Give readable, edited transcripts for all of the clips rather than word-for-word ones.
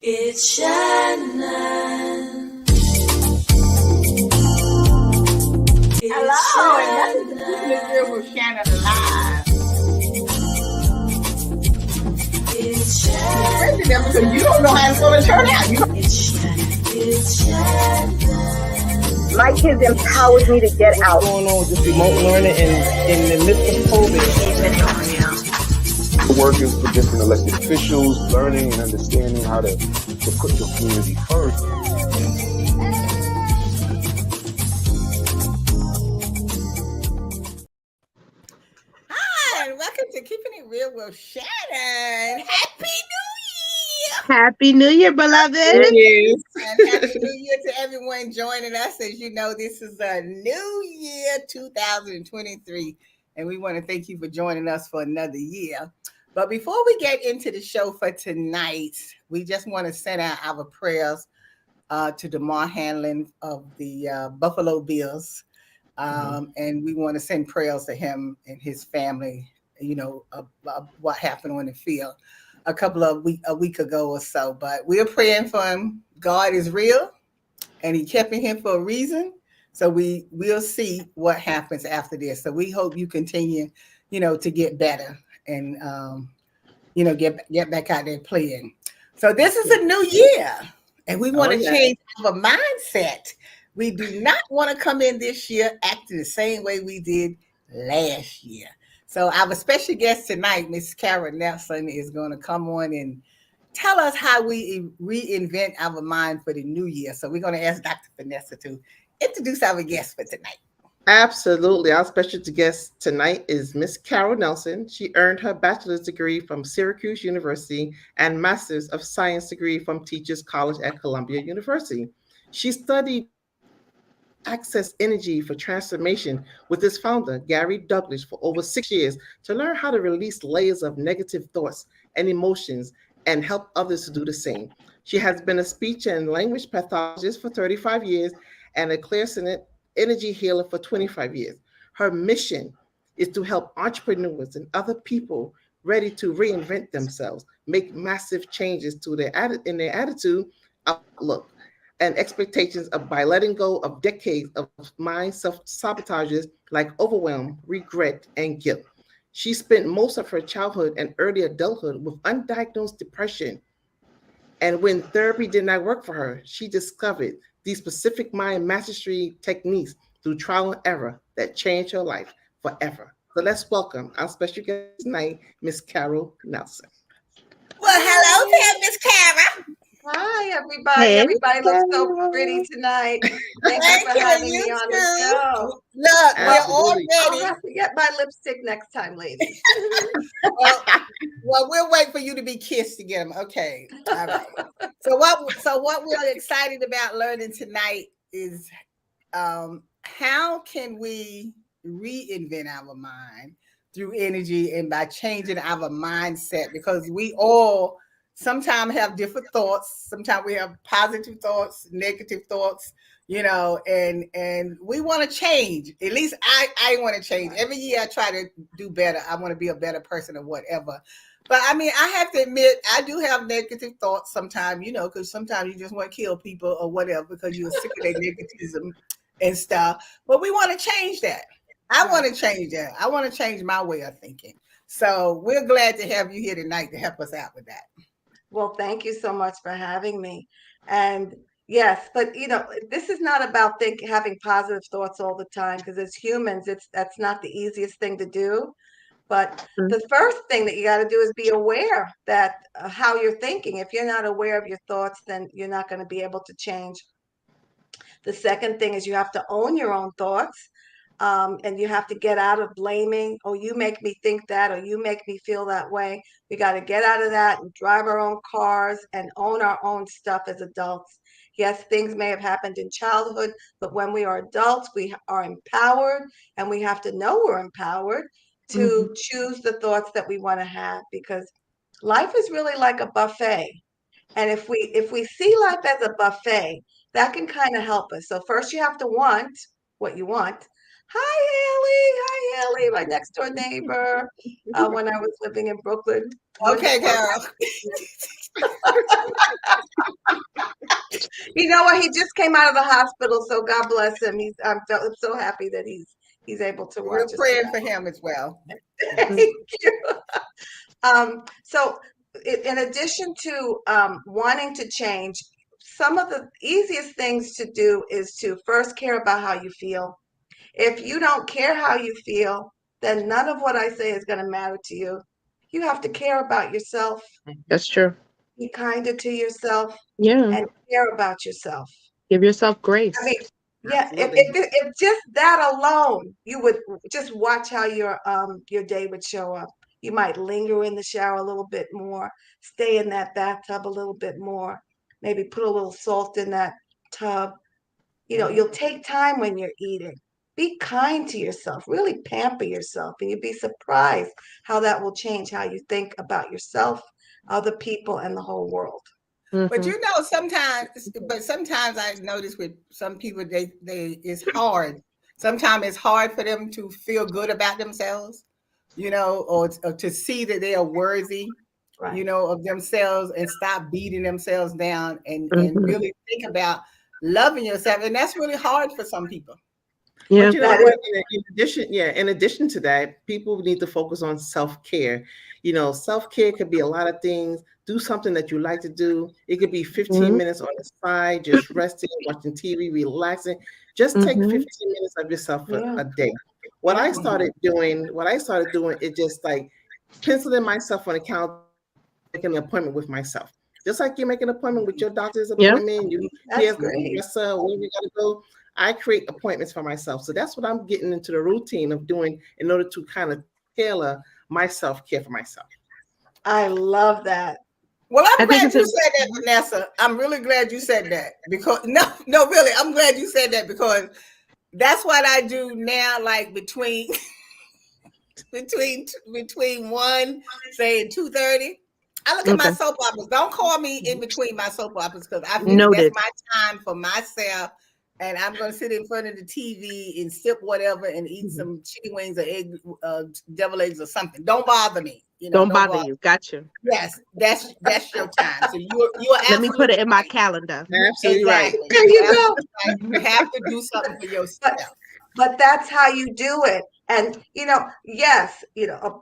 It's Shannon. Hello, and welcome to Keeping It Real with Shannon Live. It's You're Shannon. them because you don't know how it's going to turn out. It's Shannon. It's Shannon. My kids empowered me to get out. What's going on with this remote learning and in the midst of COVID? Working for different elected officials, learning and understanding how to put your community first. Hi, and welcome to Keeping It Real with Shannon. Happy New Year! Happy New Year, beloved. And Happy New Year to everyone joining us. As you know, this is a new year, 2023, and we want to thank you for joining us for another year. But before we get into the show for tonight, we just want to send out our prayers to DeMar Hamlin of the Buffalo Bills. And we want to send prayers to him and his family, of what happened on the field a week ago or so. But we're praying for him. God is real, and he kept him for a reason. So we'll see what happens after this. So we hope you continue, to get better and, get back out there playing. So this is a new year, and we want to change our mindset. We do not want to come in this year acting the same way we did last year. So our special guest tonight, Miss Carol Nelson, is going to come on and tell us how we reinvent our mind for the new year. So we're going to ask Dr. Vanessa to introduce our guest for tonight. Absolutely. Our special guest tonight is Miss Carol Nelson. She earned her bachelor's degree from Syracuse University and master's of science degree from Teachers College at Columbia University. She studied access energy for transformation with its founder, Gary Douglas, for over 6 years to learn how to release layers of negative thoughts and emotions and help others to do the same. She has been a speech and language pathologist for 35 years and a clairsentient energy healer for 25 years. Her mission is to help entrepreneurs and other people ready to reinvent themselves, make massive changes to their attitude, outlook, and expectations by letting go of decades of mind self-sabotages like overwhelm, regret, and guilt. She spent most of her childhood and early adulthood with undiagnosed depression. And when therapy did not work for her, she discovered these specific mind mastery techniques through trial and error that changed her life forever. So let's welcome our special guest tonight, Miss Carol Nelson. Well, hello there, Miss Carol. Hi, everybody. Hey, Everybody looks so Carol. pretty tonight. Thank you for Thank having you, me on the too. show. Look, Absolutely. we're all I'll ready. have to get my lipstick next time, ladies. Well, we'll wait for you to be kissed to get them. Okay. All right. So what we're excited about learning tonight is how can we reinvent our mind through energy and by changing our mindset, because we all sometimes have different thoughts. Sometimes we have positive thoughts, negative thoughts, and we want to change. At least I want to change. Every year I try to do better. I want to be a better person or whatever. But I mean, I have to admit, I do have negative thoughts sometimes, because sometimes you just want to kill people or whatever because you're sick of their negativism and stuff. But we want to change that. I want to change that. I want to change my way of thinking. So we're glad to have you here tonight to help us out with that. Well, thank you so much for having me. And yes, but this is not about having positive thoughts all the time, because as humans, that's not the easiest thing to do. But the first thing that you got to do is be aware that how you're thinking. If you're not aware of your thoughts, then you're not going to be able to change. The second thing is you have to own your own thoughts. And you have to get out of blaming. Oh, you make me think that, or you make me feel that way. We got to get out of that and drive our own cars and own our own stuff as adults. Yes, things may have happened in childhood, but when we are adults, we are empowered, and we have to know we're empowered to choose the thoughts that we want to have, because life is really like a buffet. And if we see life as a buffet, that can kind of help us. So first you have to want what you want. Hi, Haley, my next door neighbor, when I was living in Brooklyn. Okay, Carol. You know what? He just came out of the hospital, so God bless him. I'm so happy that he's able to We're watch us. praying for him as well. Thank you. So in addition to wanting to change, some of the easiest things to do is to first care about how you feel. If you don't care how you feel, then none of what I say is going to matter to you. You have to care about yourself, That's true. be kinder to yourself, Yeah. and care about yourself. Give yourself I grace. mean, yeah, Absolutely. if just that alone, you would just watch how your day would show up. You might linger in the shower a little bit more, stay in that bathtub a little bit more, maybe put a little salt in that tub. You'll take time when you're eating. Be kind to yourself, really pamper yourself, and you'd be surprised how that will change how you think about yourself, other people, and the whole world. But Mhm. sometimes I notice with some people, they it's hard. Sometimes it's hard for them to feel good about themselves, or to see that they are worthy, Right. of themselves, and stop beating themselves down, and Mhm. really think about loving yourself. And that's really hard for some people. Yeah. But you know That what? is In addition to that, people need to focus on self-care. Self-care could be a lot of things. Do something that you like to do. It could be 15 Mhm. minutes on the side, just resting, watching TV, relaxing. Just take Mhm. 15 minutes of yourself yeah, a day. yeah. What I started doing, it just like penciling myself on the calendar, making an appointment with myself. Just like you make an appointment with your doctor's Yeah. appointment, you That's have great. where you gotta go. I create appointments for myself. So that's what I'm getting into the routine of doing in order to kind of tailor my self-care for myself. I love that. Well, I'm I think glad it's you a said that, Vanessa. I'm really glad you said that, because no, really, I'm glad you said that, because that's what I do now. Like between one, say, and 2:30, I look at my okay. soap operas. Don't call me in between my soap operas, because I figure that's Noted. my time for myself, and I'm gonna sit in front of the TV and sip whatever and eat Mhm. some chicken wings or devil eggs or something. Don't bother me. Don't Don't bother bother. you. Gotcha. Yes, that's your time. So you're Let me put it absolutely in my right. calendar. Absolutely right. Exactly. There You're you go. absolutely right. You have to do something for But yourself. but that's how you do it. And yes,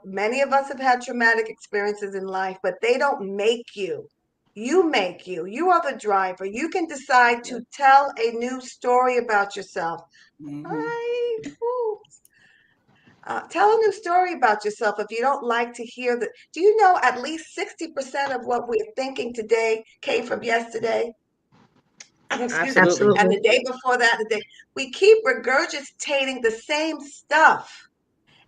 many of us have had traumatic experiences in life, but they don't make you. You make you. You are the driver. You can decide to tell a new story about yourself. Mhm. I, ooh, tell a new story about yourself if you don't like to hear that. Do you know at least 60% of what we're thinking today came from yesterday? Excuse me. Absolutely. And Absolutely. the day before that, we keep regurgitating the same stuff.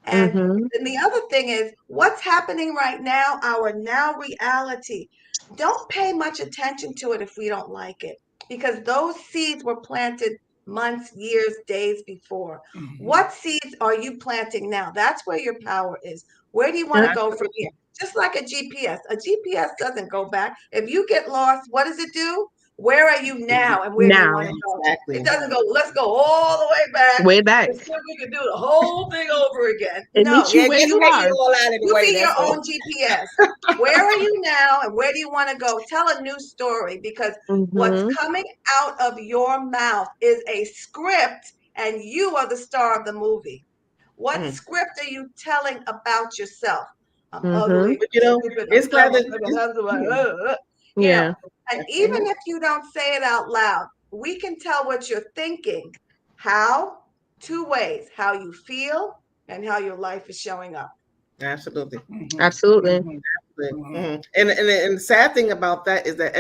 And Mhm. then the other thing is what's happening right now, our now reality. Don't pay much attention to it if we don't like it, because those seeds were planted months, years, days before. Mhm. What seeds are you planting now? That's where your power is. Where do you want Yep. to go from here? Just like a GPS. A GPS doesn't go back. If you get lost, what does it do? Where are you now and where do you want Now. to go? It Exactly. doesn't go, let's go all the way back Way to back. see if we can do the whole thing over again. It No, meets you Yeah, where just you get it are. all out of the you way. be your That's all. own GPS. Where are you now and where do you want to go? Tell a new story, because what's Mhm. coming out of your mouth is a script and you are the star of the movie. What Mhm. script are you telling about yourself? I'm ugly, Mhm. But I'm stupid, I'm it's dumb, glad I'm that never handsome, mhm. you know. Yeah. And even Mhm. if you don't say it out loud, we can tell what you're thinking. How? Two ways: how you feel and how your life is showing up. Absolutely. Mhm. Absolutely. Mhm. Mhm. Mhm. And the sad thing about that is that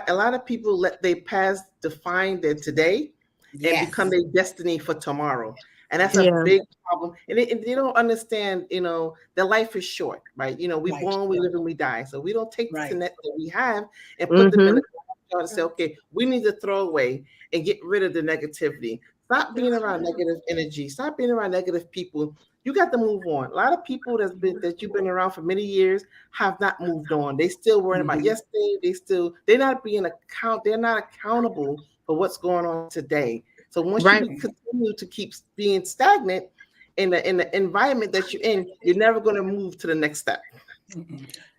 a lot of people let their past define their today and become Yes. their destiny for tomorrow. And that's a Yeah. big problem. And they don't understand, that life is short, right? We Right. born, we live, and we die. So we don't take the Right. net that we have and put them in Mhm. the jar and say, okay, we need to throw away and get rid of the negativity. Stop being That's around right. negative energy. Stop being around negative people. You got to move on. A lot of people that you've been around for many years have not moved on. They still worrying about Mhm. yesterday. They're not accountable for what's going on today. So once you Right. continue to keep being stagnant in the environment that you're in, you're never going to move to the next step.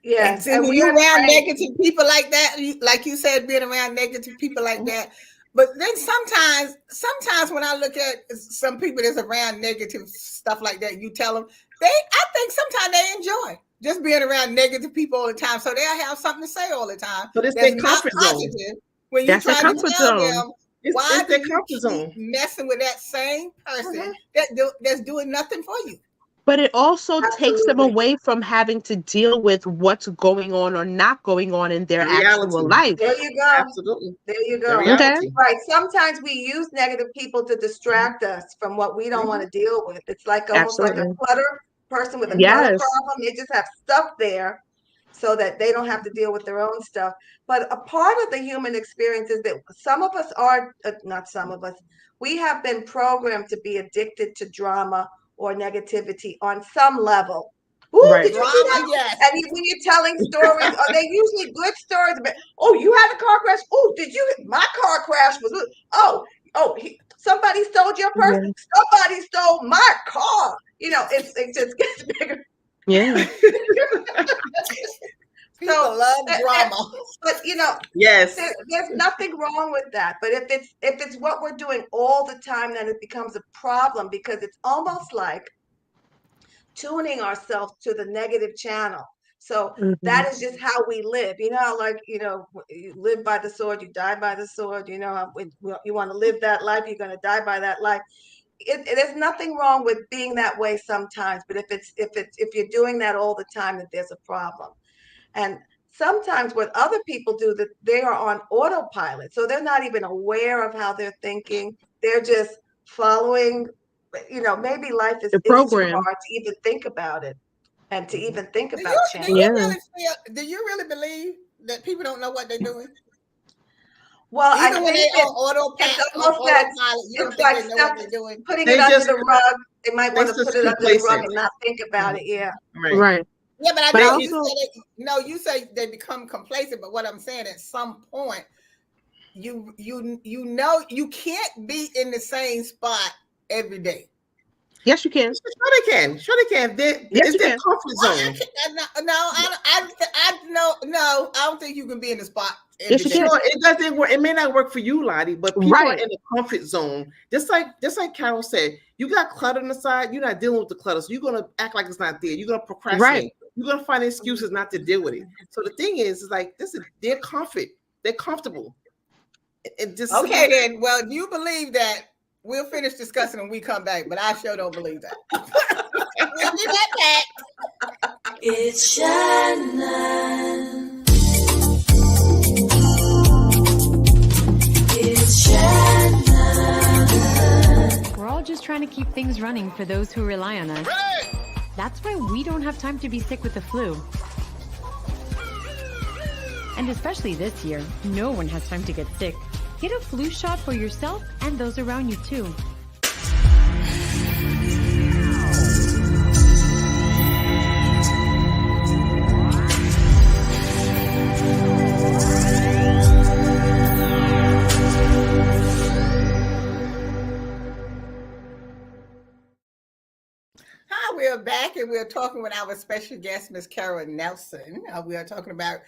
Yes, And and when we you're are around trained. negative people like that, like you said, being around negative people like that. But then sometimes when I look at some people that's around negative stuff like that, you tell them I think sometimes they enjoy just being around negative people all the time. So they'll have something to say all the time But it's that's their not comfort zone. positive. When you That's their try to comfort tell zone. them, why It's do their you comfort keep zone. messing with that same person that's doing nothing for you? But it also takes them Absolutely. away from having to deal with what's going on or not going on in their The actual reality. life. There you go. Absolutely. There you The go. Okay. reality. Right. Sometimes we use negative people to distract us from what we don't want to deal with. It's like almost like a Absolutely. clutter person with a clutter Yes. problem. They just have stuff there so that they don't have to deal with their own stuff. But a part of the human experience is that some of us are, not some of us, we have been programmed to be addicted to drama or negativity on some level. Ooh, Right. did you see Drama, that? yes. And when you're telling stories, are they usually good stories? But, oh, you had a car crash. Oh, did you? My car crash was. Somebody stole your purse. Yeah. Somebody stole my car. It just gets bigger. Yeah. People So, love drama. but Yes. there's nothing wrong with that. But if it's what we're doing all the time, then it becomes a problem because it's almost like tuning ourselves to the negative channel. So Mhm. that is just how we live. You live by the sword, you die by the sword. When you want to live that life, you're going to die by that life. There's nothing wrong with being that way sometimes, but if you're doing that all the time, that there's a problem. And sometimes what other people do, that they are on autopilot, so they're not even aware of how they're thinking. They're just following. Maybe life is The too program. hard to even think about it, and to even think Do about you change. do you Yeah. really feel? Do you really believe that people don't know what they're doing? Well, I Even when think they're it's on almost that autopilot, you don't it's think like they know what stuff they're doing? putting it They under just the rug. They might they want to just put it under the rug complacent. and not think about it. Yeah. Right. Right. Yeah, but I But I think you also said it. No, you say they become complacent. But what I'm saying, at some point, you know you can't be in the same spot every day. yes, you can. Sure they can. Sure they can. Yes, It's you their can. comfort zone. No, I don't think you can be in the spot Yes, every you day. can. Sure, it doesn't work. It may not work for you, Lottie, but people are Right. in a comfort zone. Just like Carol said, you got clutter on the side, you're not dealing with the clutter. So you're gonna act like it's not there. You're gonna procrastinate. Right. You're gonna find excuses not to deal with it. So the thing is like this is their comfort. They're comfortable. It just Okay, then. Well, if you believe that, we'll finish discussing when we come back. But I sure don't believe that. We'll be right back. It's Shannon. It's Shannon. We're all just trying to keep things running for those who rely on us. That's why we don't have time to be sick with the flu. And especially this year, no one has time to get sick. Get a flu shot for yourself and those around you too. Hi, we're back and we're talking with our special guest, Miss Carol Nelson. We are talking about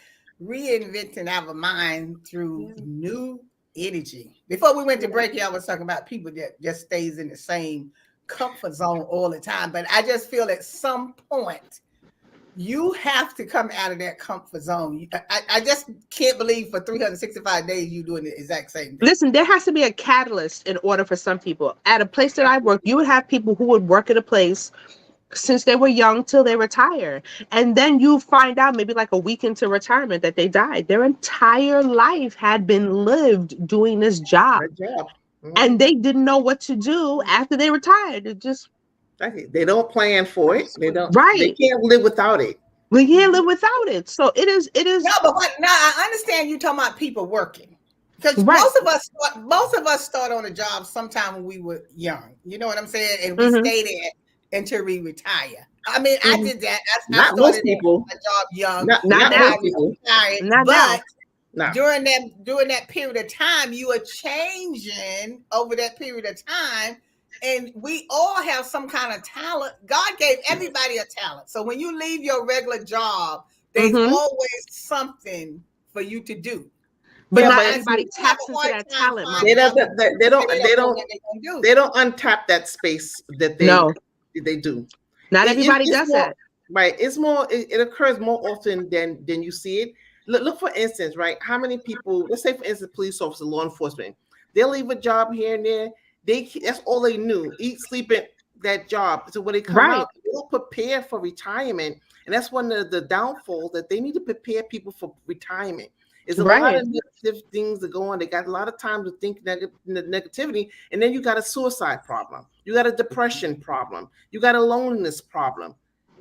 reinventing our mind through new energy. Before we went to break, y'all was talking about people that just stays in the same comfort zone all the time. But I just feel at some point you have to come out of that comfort zone. I just can't believe for 365 days you doing the exact same thing. Listen, there has to be a catalyst in order for some people. At a place that I work, you would have people who would work at a place since they were young till they retire. And then you find out maybe like a week into retirement that they died. Their entire life had been lived doing this job. Good job. And they didn't know what to do after they retired. It just They don't plan for it. They don't. Right. They can't live without it. we can't live without it. So it is No, but I understand you talking about people working. Because Right. most of us start on a job sometime when we were young. You know what I'm saying? And we Mhm. stay there until we retire. I mean, I Mhm. did that. I Not most started people. a job young. Not Not and now. most I people. retired. Not now. But No. during that period of time, you are changing over that period of time. and we all have some kind of talent. God gave everybody a talent. So when you leave your regular job, there's Mm-hmm. always something for you to do. But So Yeah, not but I everybody still have taps a into hard that time talent, they finding Mama. don't, other they, people they to say don't, they they don't know don't, what they're gonna they do. don't untap that space that No, they do. not everybody It's does more that. right. It's more. It occurs more often than you see it. Look for instance, right? How many people? Let's say, for instance, police officer, law enforcement. They'll leave a job here and there. That's all they knew: eat, sleep, and that job. So when they come Right, out, they'll prepare for retirement, and that's one of the downfalls that they need to prepare people for retirement. There's a lot right, of negative things that go on. They got a lot of time to think negativity, and then you got a suicide problem. You got a depression problem. You got a loneliness problem.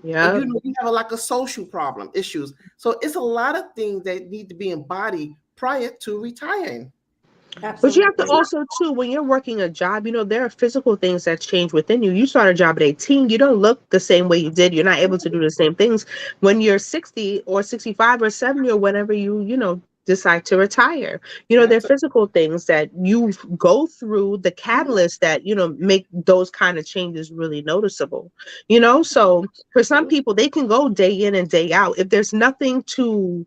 yeah. You have like a social problem issues. So it's a lot of things that need to be embodied prior to retiring. But you have to Absolutely. also too, when you're working a job, there are physical things that change within you. You start a job at 18, you don't look the same way you did. You're not able to do the same things when you're 60 or 65 or 70 or whenever you decide to retire. There are Absolutely. physical things that you go through, the catalyst that, make those kind of changes really noticeable. So for some people, they can go day in and day out. If there's nothing to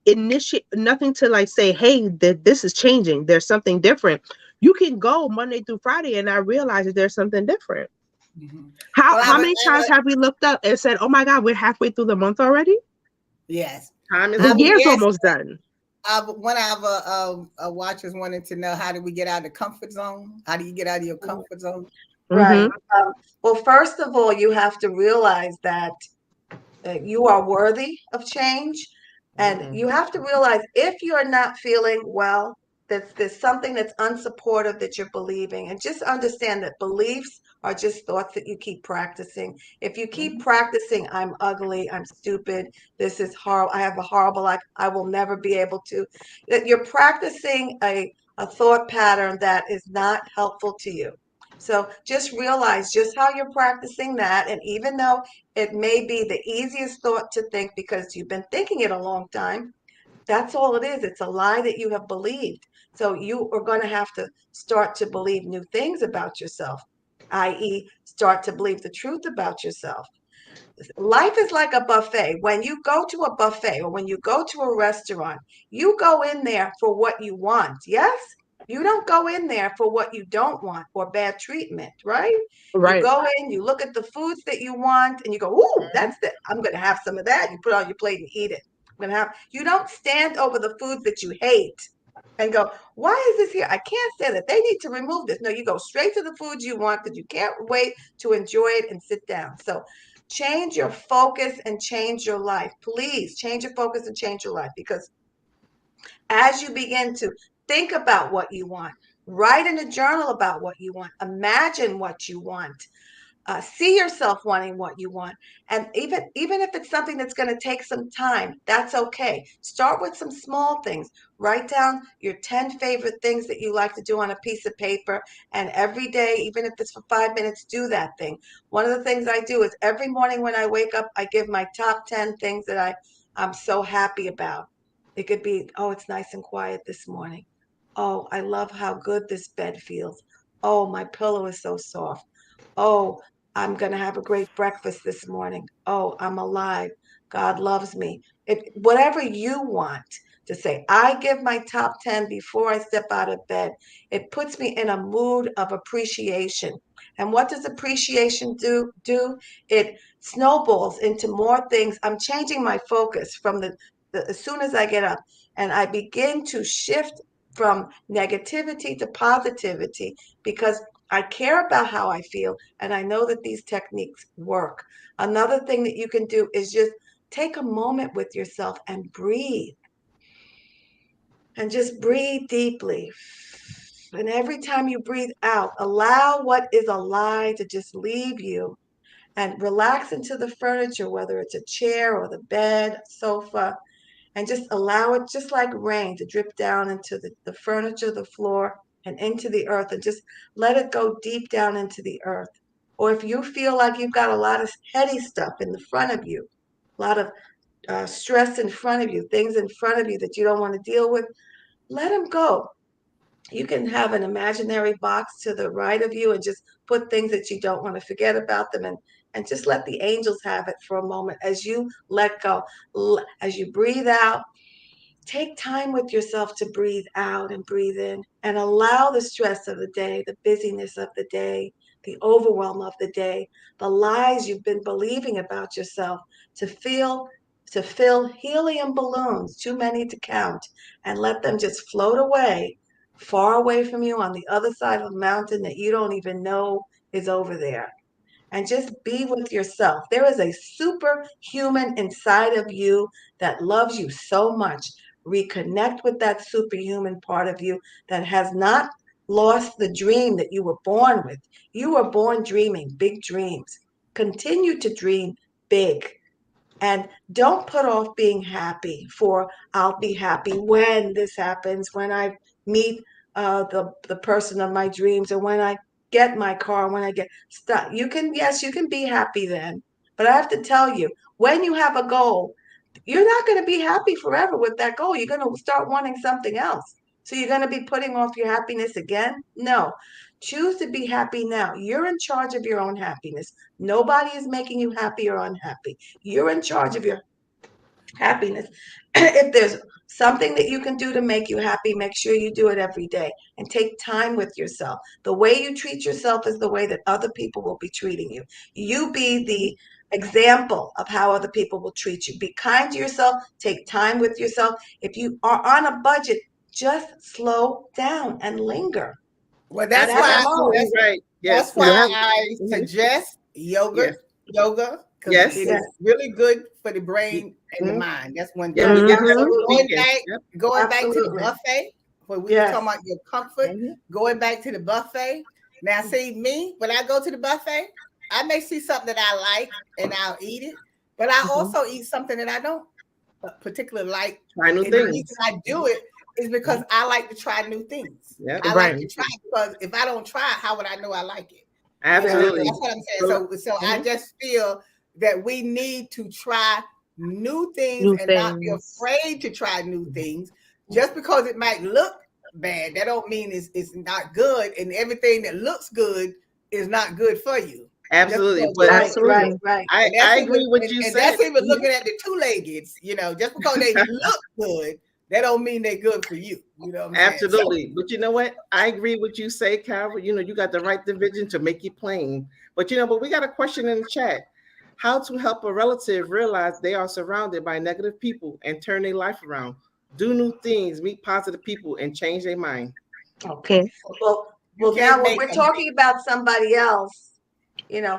initiate, nothing to like say, hey, this is changing, there's something different, you can go Monday through Friday and I realize that there's something different. Mhm. how Well, how many times have we looked up and said, oh my God, we're halfway through the month already, yes, Time is the I was moving. year's asked. almost done. One of our watchers wanted to know, how do we get out of the comfort zone? How do you get out of your comfort zone? Mm-hmm. Right. Well, first of all, you have to realize that you are worthy of change. And Mhm. you have to realize if you're not feeling well, that there's something that's unsupportive that you're believing. And just understand that beliefs are just thoughts that you keep practicing. If you keep Mhm. practicing, I'm ugly, I'm stupid, this is horrible, I have a horrible life, I will never be able to, that you're practicing a thought pattern that is not helpful to you. So just realize just how you're practicing that. And even though it may be the easiest thought to think because you've been thinking it a long time, that's all it is. It's a lie that you have believed. So you are going to have to start to believe new things about yourself, i.e., start to believe the truth about yourself. Life is like a buffet. When you go to a buffet or when you go to a restaurant, you go in there for what you want. Yes? You don't go in there for what you don't want or bad treatment, right? You Right. go in, you look at the foods that you want, and you go, "Ooh, that's the I'm going to have some of that." You put it on your plate and eat it. I'm going to have. You don't stand over the foods that you hate and go, "Why is this here? I can't stand it. They need to remove this." No, you go straight to the foods you want because you can't wait to enjoy it and sit down. So change your focus and change your life. Please change your focus and change your life, because as you begin to think about what you want, write in a journal about what you want, imagine what you want, see yourself wanting what you want. And even if it's something that's going to take some time, that's okay. Start with some small things. Write down your 10 favorite things that you like to do on a piece of paper, and every day, even if it's for 5 minutes, do that thing. One of the things I do is every morning when I wake up, I give my top 10 things that I'm so happy about. It could be, oh, it's nice and quiet this morning. Oh, I love how good this bed feels. Oh, my pillow is so soft. Oh, I'm going to have a great breakfast this morning. Oh, I'm alive. God loves me. Whatever you want to say, I give my top 10 before I step out of bed. It puts me in a mood of appreciation. And what does appreciation do? It snowballs into more things. I'm changing my focus from as soon as I get up, and I begin to shift from negativity to positivity, because I care about how I feel, and I know that these techniques work. Another thing that you can do is just take a moment with yourself and breathe, and just breathe deeply. And every time you breathe out, allow what is a lie to just leave you, and relax into the furniture, whether it's a chair or the bed, sofa, and just allow it, just like rain, to drip down into the furniture, the floor, and into the earth, and just let it go deep down into the earth. Or if you feel like you've got a lot of heady stuff in the front of you, a lot of stress in front of you, things in front of you that you don't want to deal with, let them go. You can have an imaginary box to the right of you and just put things that you don't want to forget about them, and just let the angels have it for a moment as you let go. As you breathe out, take time with yourself to breathe out and breathe in, and allow the stress of the day, the busyness of the day, the overwhelm of the day, the lies you've been believing about yourself to fill helium balloons, too many to count, and let them just float away, far away from you on the other side of the mountain that you don't even know is over there. And just be with yourself. There is a superhuman inside of you that loves you so much. Reconnect with that superhuman part of you that has not lost the dream that you were born with. You were born dreaming big dreams. Continue to dream big. And don't put off being happy for I'll be happy when this happens, when I meet the person of my dreams, or when I get my car, when I get stuff. You can, yes, you can be happy then. But I have to tell you, when you have a goal, you're not going to be happy forever with that goal. You're going to start wanting something else. So you're going to be putting off your happiness again? No. Choose to be happy now. You're in charge of your own happiness. Nobody is making you happy or unhappy. You're in charge of your happiness. If there's something that you can do to make you happy, make sure you do it every day and take time with yourself. The way you treat yourself is the way that other people will be treating you. You be the example of how other people will treat you. Be kind to yourself, take time with yourself. If you are on a budget, just slow down and linger. Well, that's You're why absolutely right. that's Yes. why Yeah. I Mhm. suggest Yes. yoga, because Yes. it Yes. is really good for the brain and the Mhm. mind. That's one Yeah, thing. we get that Mhm. over the Going weekend. back, Yep. going back to the Absolutely. buffet, where we were Yes. talking about your comfort, Mhm. going back to the buffet. Now, see me, when I go to the buffet, I may see something that I like and I'll eat it, but I Mhm. also eat something that I don't particularly like. Try new And the reason things. I do it is because I like to try new things. Yep. I like Right. to try because if I don't try, how would I know I like it? Absolutely. That's what I'm saying. So I Mhm. just feel that we need to try new things New and not be things. afraid to try new things. Just because it might look bad, that don't mean it's not good. And everything that looks good is not good for you. Just Absolutely. because it But Right, looks good. right, Absolutely. right. I, And that's I even agree with you and said. that's even Mhm. looking at the two-leggeds, just because they look good, that don't mean they're good for you. You know what I'm saying? So Absolutely. But you know what? I agree with you say, Carol. You got the right division to make it plain. But we got a question in the chat. How to help a relative realize they are surrounded by negative people and turn their life around. Do new things, meet positive people, and change their mind. Okay. Okay. Well, you now can't when make we're them. talking about somebody else, you know,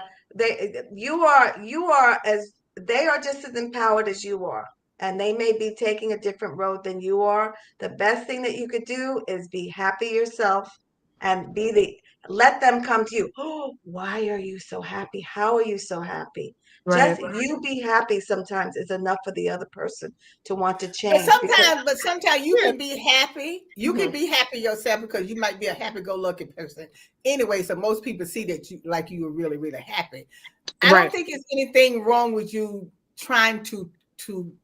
you are as they are just as empowered as you are, and they may be taking a different road than you are. The best thing that you could do is be happy yourself and let them come to you. Oh, why are you so happy? How are you so happy? Right. Just you be happy sometimes is enough for the other person to want to But change because sometimes you Yeah. can be happy. You can Mhm. be happy yourself because you might be a happy-go-lucky person anyway. So most people see that you are really, really happy. I don't Right. think it's anything wrong with you trying to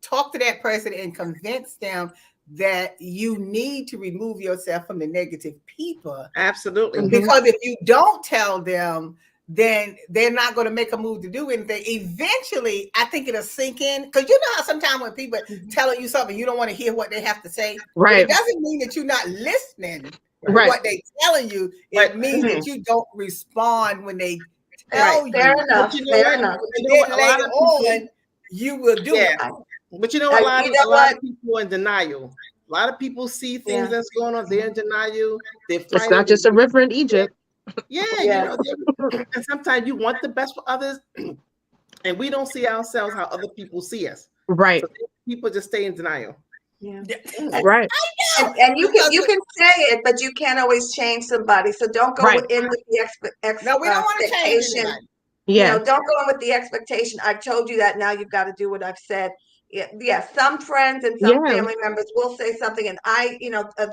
talk to that person and convince them that you need to remove yourself from the negative people. Absolutely. Mhm. Because if you don't tell them, then they're not going to make a move to do anything. Eventually, I think it'll sink in. Because you know how sometimes when people Mhm. telling you something, you don't want to hear what they have to say. But Right. it doesn't mean that you're not listening to Right. what they're telling you. But It means that you don't respond when they right. tell Fair you. But enough. you know Fair what? enough. But you And know what? then A lot later of people, on, you will do yeah. it. But you know what? You know A lot what? of people in denial. A lot of people see things Yeah. that's going on. They're in denial. They're It's fighting. not just a river in Egypt. Yeah, Yes. and sometimes you want the best for others, and we don't see ourselves how other people see us. Right. So people just stay in denial. Yeah. Mm. Right. And Because you can say it, but you can't always change somebody. So don't go Right. in with the no, we don't want to change expectation. anybody. Yeah. Don't go in with the expectation. I've told you that, now you've got to do what I've said. Yeah, some friends and some Yeah. family members will say something, and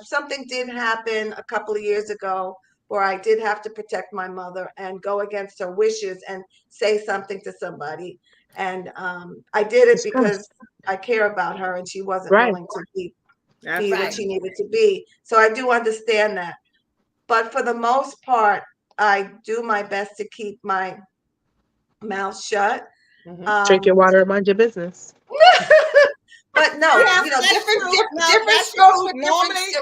something did happen a couple of years ago where I did have to protect my mother and go against her wishes and say something to somebody. And I did it Discuss. because I care about her, and she wasn't Right. willing to be what Absolutely. she needed to be. So I do understand that. But for the most part, I do my best to keep my mouth shut. Drink your water and mind your business. But no, Yeah, you know, that's different true. different, No, different that's strokes true. with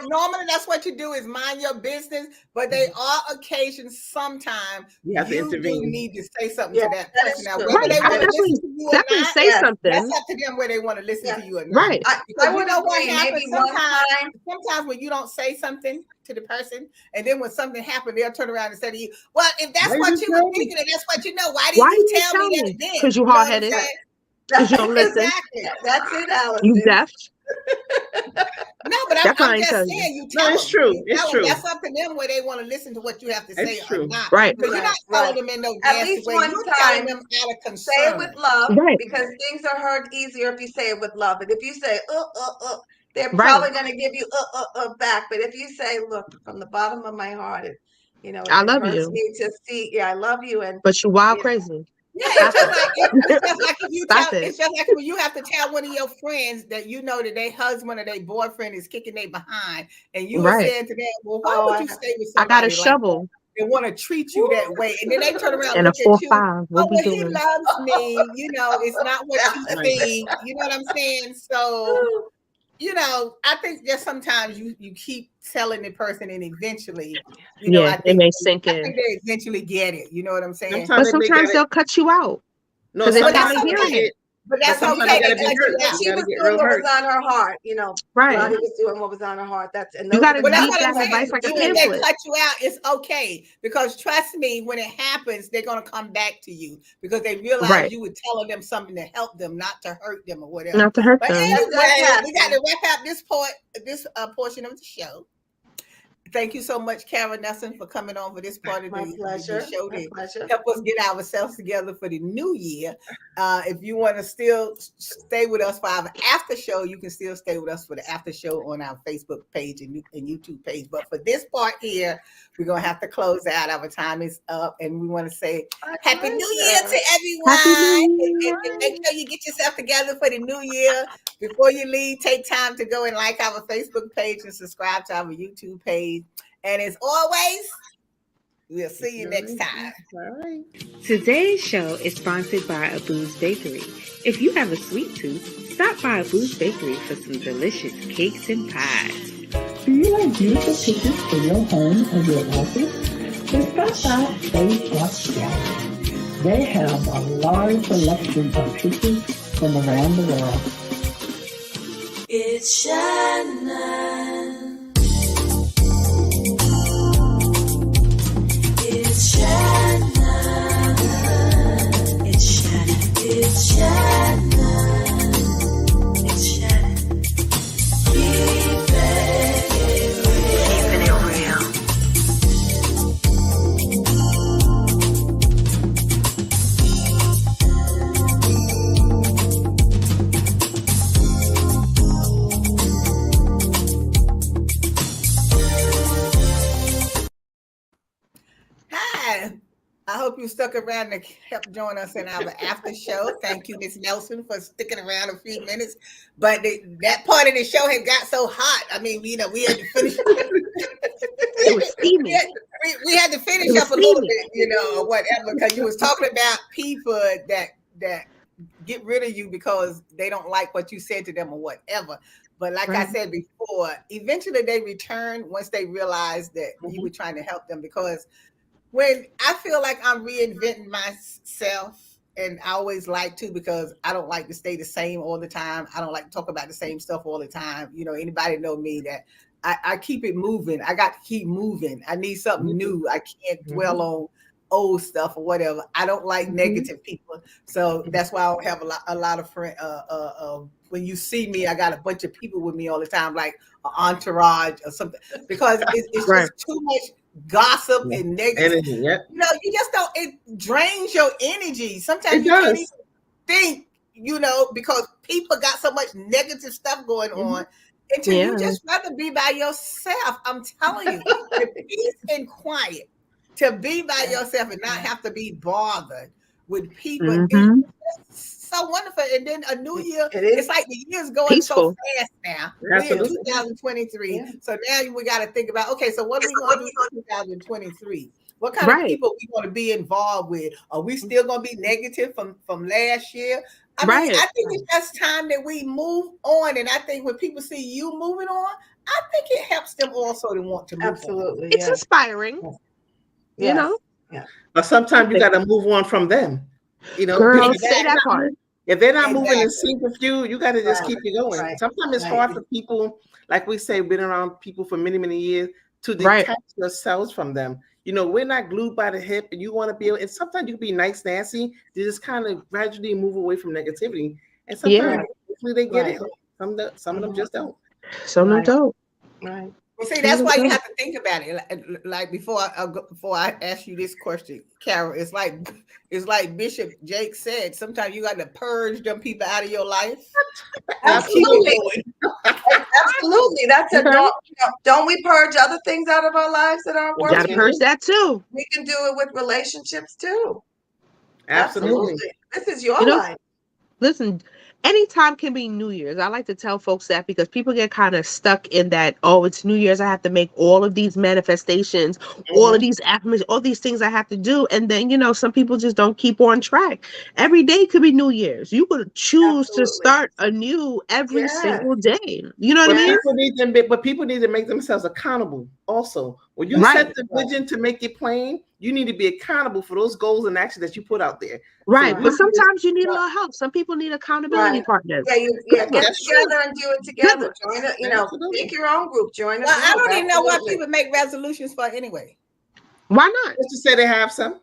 Normally, that's what you do is mind your business. But there are occasions, sometimes You have to you do intervene. need to say something Yeah, to that that person. is Now, true. whether Right. they I want to listen to you or definitely not, say Yes, something. that's up to them whether they want to listen Yeah. to you or not. Right. I would what agree. happens Maybe one time. sometimes when you don't say something to the person, and then when something happened, they'll turn around and say to you, "Well, if that's Why what you you were tell me? thinking and that's what you know, why Why didn't you didn't you tell tell me that me? then?" Because you You know what I'm hard-headed. saying? Because you don't listen. Exactly. That's it, You Allison. deaf. No, but That's why I I'm ain't just tell you. saying, you No, tell it's them. true. You It's tell them. true. That's up to them where they want to listen to what you have to say It's or true. not. Right. Because you're not Right, telling them in no At nasty least way. one You're telling time, them out of say it concern. with love, Right. because things are heard easier if you say it with love. And if you say they're Right. probably going to give you back. But if you say, look, from the bottom of my heart, it, you know, I it love hurts you, me to see. Yeah, I love you, and but you wild you know, crazy. Yeah, Stop it's just it. like it's just like if you Stop tell it. it's just like when you have to tell one of your friends that you know that their husband or their boyfriend is kicking their behind, and you are Right. saying to them, "Well, why oh, would you stay with I got a somebody like that shovel and want to treat you that way?" And then they turn around and and a look at you. 4-5. What Oh, we well, he doing? loves me. You know, it's not what you Right. think. You know what I'm saying? So, you know, I think just sometimes you keep telling the person, and eventually, you know, Yeah, it may sink in. they eventually get it. You know what I'm saying? But Sometimes they may sometimes get it. they'll cut you out No, because they're But tired that's of sometimes they hearing okay. it. get. But But that's sometimes okay. you They gotta be cut and you hurt. she, and out. You she gotta was get doing real what hurt. was on her heart. You know, Right. Lottie was doing what was on her heart. And You those got are to the But that's eat what I'm that saying. advice like a Even if they pamphlet. cut you out, it's okay. Because trust me, when it happens, they're gonna come back to you because they realize Right. you were telling them something to help them, not to hurt them or whatever. Not to hurt But them. That does anyway, we got happen. to wrap up this portion of the show. Thank you so much, Karen Nelson, for coming on for this part of My the pleasure. show My to pleasure. help us get ourselves together for the new year. If you want to still stay with us for our after show, you can still stay with us for the after show on our Facebook page and YouTube page. But for this part here, we're going to have to close out. Our time is up, and we want to say My Happy New Year pleasure. to Happy everyone. New Year. And make sure you get yourself together for the new year. Before you leave, take time to go and like our Facebook page and subscribe to our YouTube page. And as always, we'll see you next time. All right. Today's show is sponsored by Abu's Bakery. If you have a sweet tooth, stop by Abu's Bakery for some delicious cakes and pies. Do you like beautiful pictures for your home or your office? Then stop by Stage Rock Gallery. They have a large selection of pictures from around the world. It's Shannon. It's Shannon. It's Shannon. It's Shannon. It's Shannon. Keeping it real. Hi. I hope you stuck around to help join us in our after show. Thank you, Miss Nelson, for sticking around a few minutes. But that part of the show had got so hot. I mean, you know, we had to finish. It was steamy. we had to finish It was up a little steamy. bit, you know, or whatever, because you was talking about people that get rid of you because they don't like what you said to them or whatever. But like I Right. said before, eventually they return once they realize that you were trying to help them. Because when I feel like I'm reinventing myself, and I always like to, because I don't like to stay the same all the time. I don't like to talk about the same stuff all the time. You know, anybody know me that I keep it moving. I got to keep moving. I need something new. I can't dwell on old stuff or whatever. I don't like negative people. So that's why I don't have a lot of friends. When you see me, I got a bunch of people with me all the time, like an entourage or something, because it's Right. just too much gossip and negative. Energy. Yep. You know, you just don't, it drains your energy. Sometimes It you can't does. even think, you know, because people got so much negative stuff going on. Until you Yeah. just rather be by yourself. I'm telling you, the peace and quiet to be by yourself and not have to be bothered with people Mhm. is so wonderful. And then a new year, It is. it's like the year's going Peaceful. so fast now. We're in Absolutely. 2023. Yeah. So now we got to think about, okay, so what are we going to do in 2023? What kind of people we want to be involved with? Are we still going to be negative from last year? I mean, Right. I think it's just time that we move on. And I think when people see you moving on, I think it helps them also to want to move on. Absolutely. It's Yes. inspiring. You Yes. know? Yeah. But sometimes you got to move on from them. You know, Girl, because say that part. if they're not moving in Exactly. sync with you, you got to just Right. keep it going. Right. Sometimes it's Right. hard for people, like we say, been around people for many, many years, to Right. detach yourselves from them. You know, we're not glued by the hip, and you want to be able, and sometimes you can be nice, Nancy, to just kind of gradually move away from negativity. And sometimes Yeah. hopefully they get Right. it. Some of them just don't. Some Right. don't. Right. Well, see, Some that's why you don't. have to think about it. Like before I ask you this question, Carol, it's like Bishop Jake said. Sometimes you got to purge them people out of your life and keep Absolutely. it going. Absolutely. That's a Okay. don't we purge other things out of our lives that aren't You gotta working? purge that too. We can do it with relationships too. Absolutely. Absolutely. This is your You know, life. listen, anytime can be New Year's. I like to tell folks that because people get kind of stuck in that, oh, it's New Year's. I have to make all of these manifestations, all of these affirmations, all these things I have to do. And then, you know, some people just don't keep on track. Every day could be New Year's. You could choose to Absolutely. start anew every Yes. single day. You know what I But mean? people need to make themselves accountable also. When you Right. set the vision to make it plain, you need to be accountable for those goals and actions that you put out there. Right. So But we sometimes you need a little help. Some people need accountability Right. partners. Get That's true. together and do it Good together. one. Join it, Absolutely. pick your own group, join a Well, I group. don't even know what Absolutely. people make resolutions for anyway. Why not? Just to say they have some.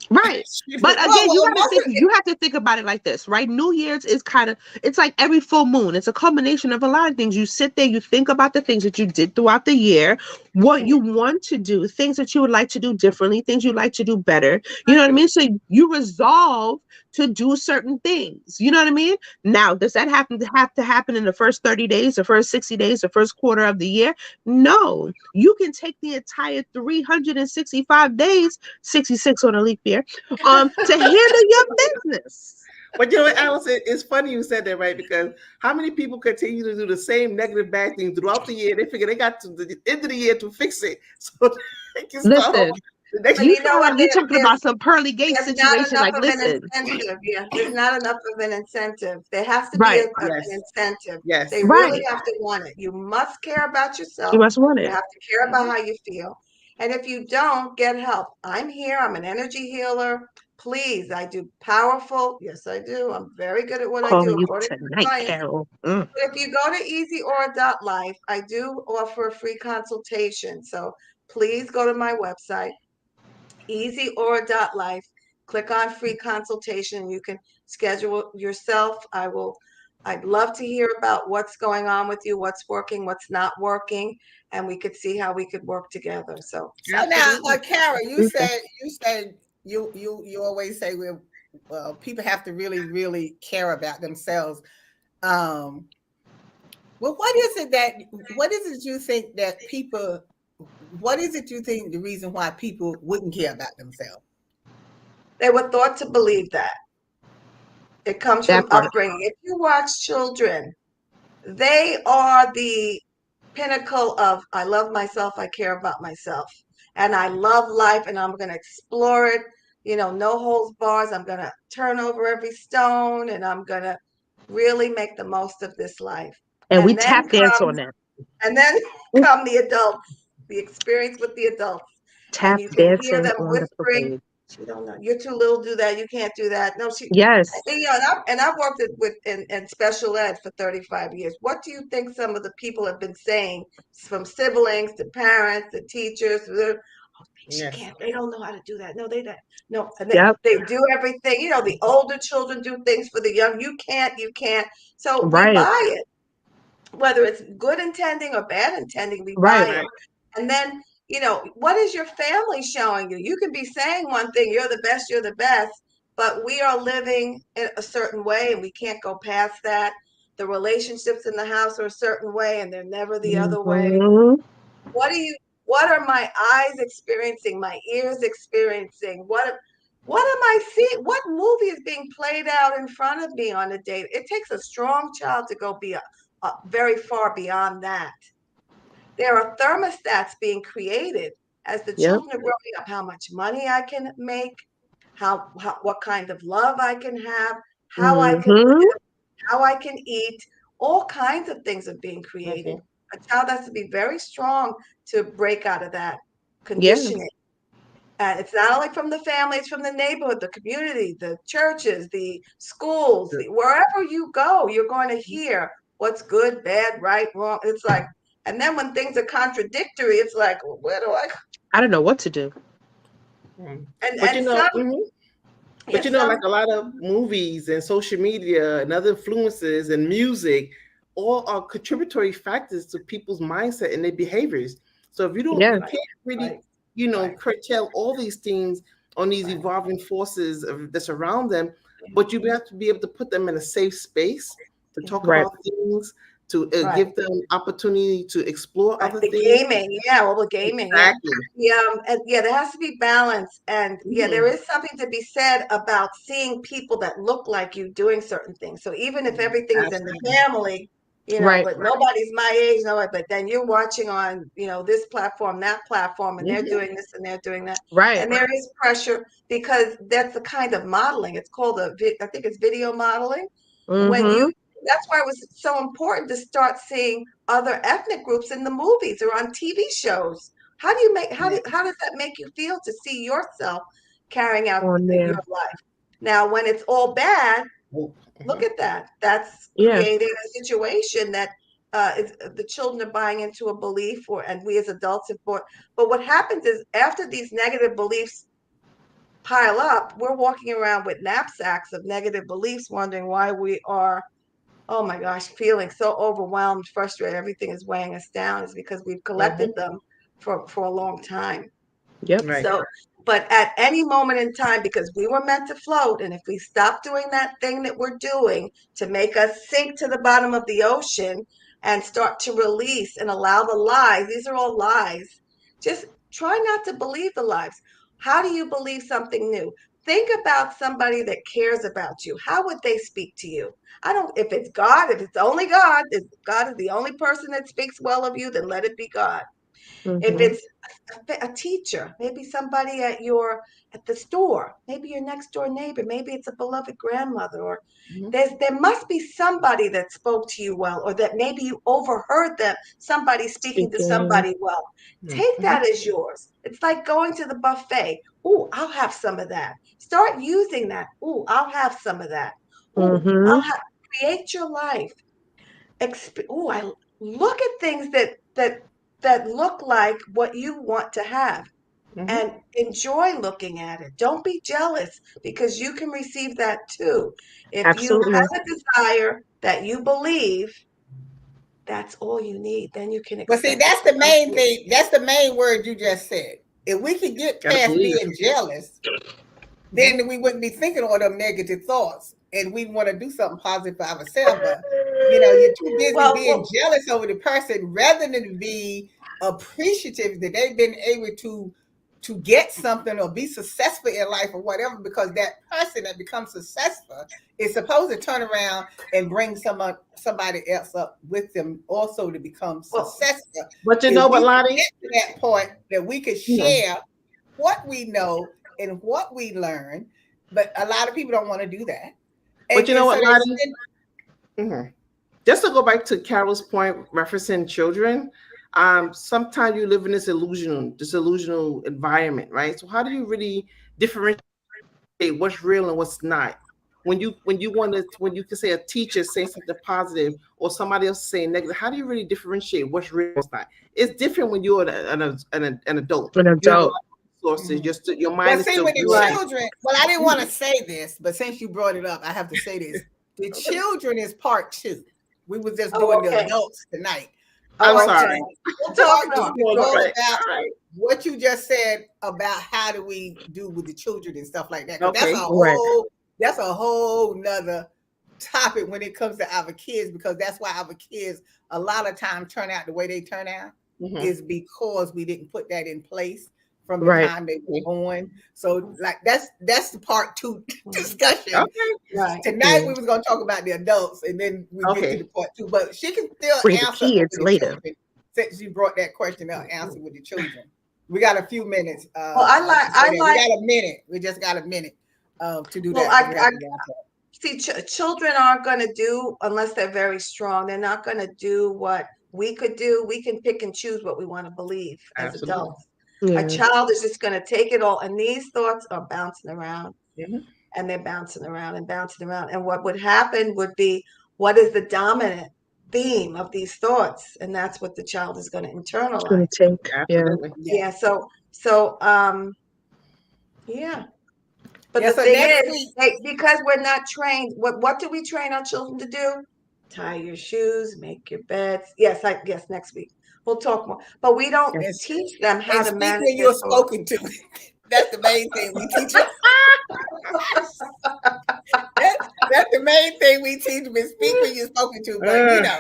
Right. But Well, again, you most of you have to think about it like this, right? New Year's is kind of, it's like every full moon. It's a combination of a lot of things. You sit there, you think about the things that you did throughout the year, what you want to do, things that you would like to do differently, things you'd like to do better. You know what I mean? So you resolve to do certain things. You know what I mean? Now, does that have to happen in the first 30 days, the first 60 days, the first quarter of the year? No. You can take the entire 365 days, 66 on a leap year, to handle your business. But you know what, Allison, it's funny you said that, right? Because how many people continue to do the same negative bad thing throughout the year? They figure they got to the end of the year to fix it. So they can start Listen, the next But you you know what? you talking about some pearly gates There's not situation? enough Like, of an listen, incentive. Yeah, there's not enough of an incentive. There has to be right, an Yes. incentive. Yes. They right. really have to want it. You must care about You yourself. must want You it. have to care about how you feel. And if you don't, get help. I'm here. I'm an energy healer. Please, I do powerful. Yes, I do. I'm very good at what I do Calling you according to tonight, science. Carol. But if you go to easyaura.life, I do offer a free consultation. So please go to my website, easyaura.life. Click on free consultation. You can schedule yourself. I'd love to hear about what's going on with you, what's working, what's not working, and we could see how we could work together. So So now, Kara, you Okay. said you always say people have to really care about themselves. Well, what is it you think that people? What is it you think the reason why people wouldn't care about themselves? they were thought to believe that. It comes That from part. upbringing. If you watch children, they are the pinnacle of I love myself, I care about myself, and I love life, and I'm going to explore it. No holds bars. I'm going to turn over every stone, and I'm going to really make the most of this life. And we And then tap dance on that. come the adults, the experience with the adults, and Tap you can hear dancing them on the whispering, parade. "You don't know. You're too little to do that. You can't do that." No, Yes. and I've worked in special ed for 35 years. What do you think some of the people have been saying, from siblings to parents to teachers? She Yes. can't. They don't know how to do that. No, they don't. No, and Yep. they do everything. The older children do things for the young. You can't. You can't. So we Right. buy it, whether it's good intending or bad intending. We Right. buy it, and then what is your family showing you? You can be saying one thing, you're the best, but we are living in a certain way, and we can't go past that. The relationships in the house are a certain way, and they're never the other way. Mhm. What are my eyes experiencing, my ears experiencing? What am I seeing? What movie is being played out in front of me on a date? It takes a strong child to go very far beyond that. There are thermostats being created as the Yep. children are growing up, how much money I can make, how what kind of love I can have, how I can Mm-hmm. live, how I can eat, all kinds of things are being created. A child has to be very strong to break out of that Yeah. conditioning. And it's not only from the family, it's from the neighborhood, the community, the churches, the schools, wherever you go, you're going to hear what's good, bad, right, wrong. It's like, and then when things are contradictory, it's like, well, where do I go? I don't know what to do. But And some, but yeah, some, like a lot of movies and social media and other influences and music, all are contributory factors to people's mindset and their behaviors. So if Yeah. you can't really, curtail all these things on these evolving forces that surround them, but you have to be able to put them in a safe space to talk Right. about things, to give them opportunity to explore other the things. gaming, well, the gaming, Exactly. and there has to be balance, and there is something to be said about seeing people that look like you doing certain things. So even if everything's in the family, Right. but nobody's my age, but then you're watching on, this platform, that platform, and they're doing this and they're doing that, Right. and there is pressure because that's the kind of modeling. It's called I think it's video modeling. Mm-hmm. That's why it was so important to start seeing other ethnic groups in the movies or on TV shows. How does that make you feel to see yourself carrying out On there. your life? Now, when it's all bad, look at that. That's Yeah. creating a situation that the children are buying into a belief, and we as adults have bought. But what happens is after these negative beliefs pile up, we're walking around with knapsacks of negative beliefs, wondering why we are, oh my gosh, feeling so overwhelmed, frustrated, everything is weighing us down, is because we've collected them for a long time. Yep. Right. So, but at any moment in time, because we were meant to float, and if we stop doing that thing that we're doing to make us sink to the bottom of the ocean and start to release and allow the lies, these are all lies, just try not to believe the lies. How do you believe something new? Think about somebody that cares about you. How would they speak to you? If it's God, if it's only God, if God is the only person that speaks well of you, then let it be God. If Mm-hmm. it's a teacher, maybe somebody at the store, maybe your next door neighbor, maybe it's a beloved grandmother, or there must be somebody that spoke to you well, or that maybe you overheard somebody speaking to somebody well. Take that as yours. It's like going to the buffet. Ooh, I'll have some of that. Start using that. Ooh, I'll have some of that. Ooh, Mm-hmm. create your life. I look at things that look like what you want to have, and enjoy looking at it. Don't be jealous, because you can receive that too. If you Absolutely. have a desire that you believe, that's all you need. Then you can But see, expect that's the main thing. That's the main word you just said. If we could get past being jealous, then we wouldn't be thinking all them negative thoughts, and we want to do something positive for ourselves. But you're too busy being jealous over the person rather than be appreciative that they've been able to get something or be successful in life or whatever, because that person that becomes successful is supposed to turn around and bring somebody else up with them also to become successful. But you know what, Lottie? Get to that point that we could share what we know and what we learn, but a lot of people don't want to do that. But you know what, Lottie? Just to go back to Carol's point, referencing children, sometimes you live in this delusional environment, right? So how do you really differentiate what's real and what's not? When you can say a teacher saying something positive or somebody else saying negative, how do you really differentiate what's real and what's not? It's different when you're an adult. An adult. Sources, your mind is still with the children. Well, I didn't want to say this, but since you brought it up, I have to say this. The children is part 2. We were just doing the adults tonight. I'm sorry. We'll talk about what you just said about how do we do with the children and stuff like that. That's a whole nother topic when it comes to our kids, because that's why our kids a lot of times turn out the way they turn out is because we didn't put that in place from the time they were born. So like that's the part 2 discussion. Right. Tonight we was going to talk about the adults, and then we get to the part 2. But she can still answer the kids later. Since you brought that question up, answer with the children. We got a few minutes. Well, We got a minute. We just got a minute to do well, that. see, children aren't going to do, unless they're very strong, they're not going to do what we could do. We can pick and choose what we want to believe as Absolutely. adults. Yeah. A child is just going to take it all, and these thoughts are bouncing around, Mhm. and they're bouncing around and bouncing around. And what would happen would be, what is the dominant theme of these thoughts? And that's what the child is going to It's gonna internalize. take. Yeah. Absolutely. Yeah. Yeah. But Yeah, the so thing next is, week- because we're not trained, what do we train our children to do? Tie your shoes, make your beds. Yes, next week we'll talk more. But we don't And, teach them how and to speak manage when their you're thoughts. spoken to. That's the main thing we teach them. That's the main thing we teach them is speak when you're spoken to. But you know,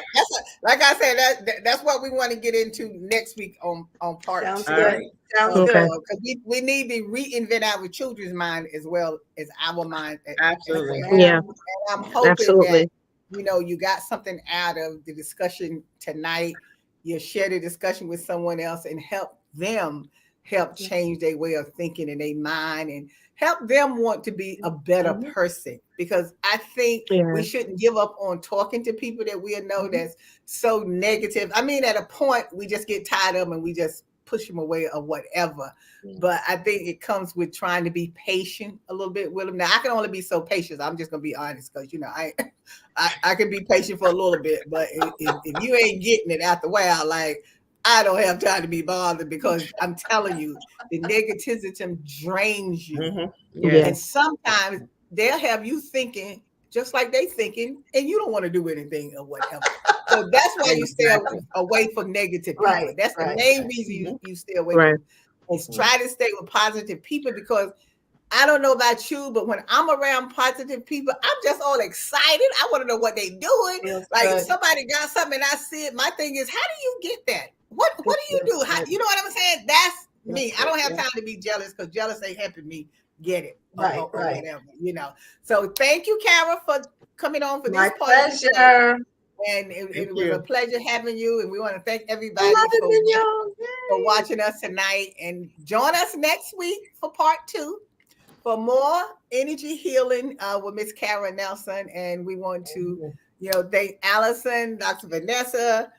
like I said, that's what we want to get into next week on part Sounds 2. good. Sounds Okay. good. Because we need to reinvent our children's mind as well as our mind. Absolutely. As well. Yeah. And I'm hoping Absolutely. that you got something out of the discussion tonight. You share the discussion with someone else and help them change their way of thinking in their mind and help them want to be a better person. Because I think Yeah. we shouldn't give up on talking to people that we know that's so negative. I mean, at a point we just get tired of them and we just push them away or whatever. But I think it comes with trying to be patient a little bit with them. Now I can only be so patient. I'm just gonna be honest, because I can be patient for a little bit, but if you ain't getting it out the way, I don't have time to be bothered, because I'm telling you, the negativism drains you. Mhm. Yeah. And sometimes they'll have you thinking just like they thinking, and you don't want to do anything or whatever. So that's why you stay away from negative people. Right, That's the right, main right. reason you stay away Right. from. Is try to stay with positive people, because I don't know about you, but when I'm around positive people, I'm just all excited. I want to know what they're doing. Feels Like good. if somebody got something and I see it, my thing is, how do you get that? What do you do? How, you know what I'm saying? That's me. I don't have time to be jealous, because jealous ain't helping me get it or whatever, So thank you, Kara, for coming on for My this part of the show. pleasure. And it was a pleasure having you. And we want to thank I everybody love it, Mignon. for watching us tonight. And join us next week for part 2 for more energy healing with Miss Kara Nelson. And we want to, thank Allison, Dr. Vanessa,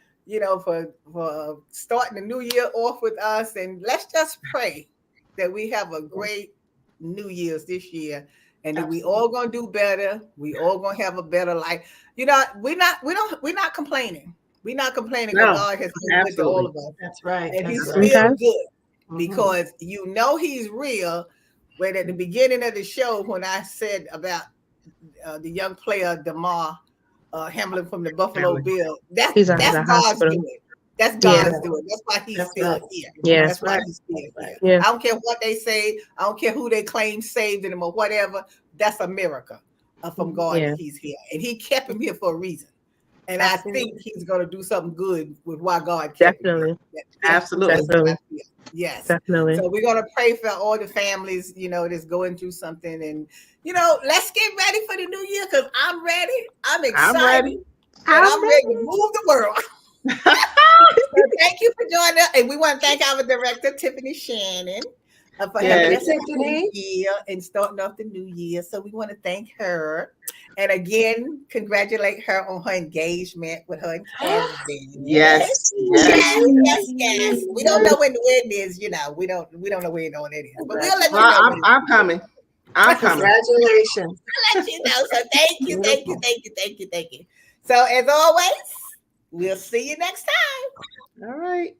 for starting the new year off with us. And let's just pray that we have a great New Year's this year. And that we all gonna do better. We all gonna have a better life. We're not complaining. We're not complaining, because God has been good to all of us. That's right. And He's That's still right. good, because He's real. When at the beginning of the show, when I said about the young player DeMar Hamlin from the Buffalo Bills, that's God's doing. That's God's doing. That's why He's still here. Yeah. That's why He's still here. Yeah. I don't care what they say. I don't care who they claim saved him or whatever. That's a miracle from God that He's here. And He kept him here for a reason. And I think He's going to do something good with why God kept him here. Absolutely. Definitely. Yes. Definitely. So we're going to pray for all the families, that's going through something. And, let's get ready for the new year, because I'm ready. I'm excited. I'm ready. And I'm ready to move the world. So thank you for joining us. And we want to thank our director, Tiffany Shannon, for having us in the new year and starting off the new year. So we want to thank her. And again, congratulate her on her engagement with her and Kevin. Yes. Yes. We don't know when the wedding is, we don't know when it is. But we'll let you know. I'm coming. Congratulations. I'll let you know. So thank you. So as always, we'll see you next time. All right.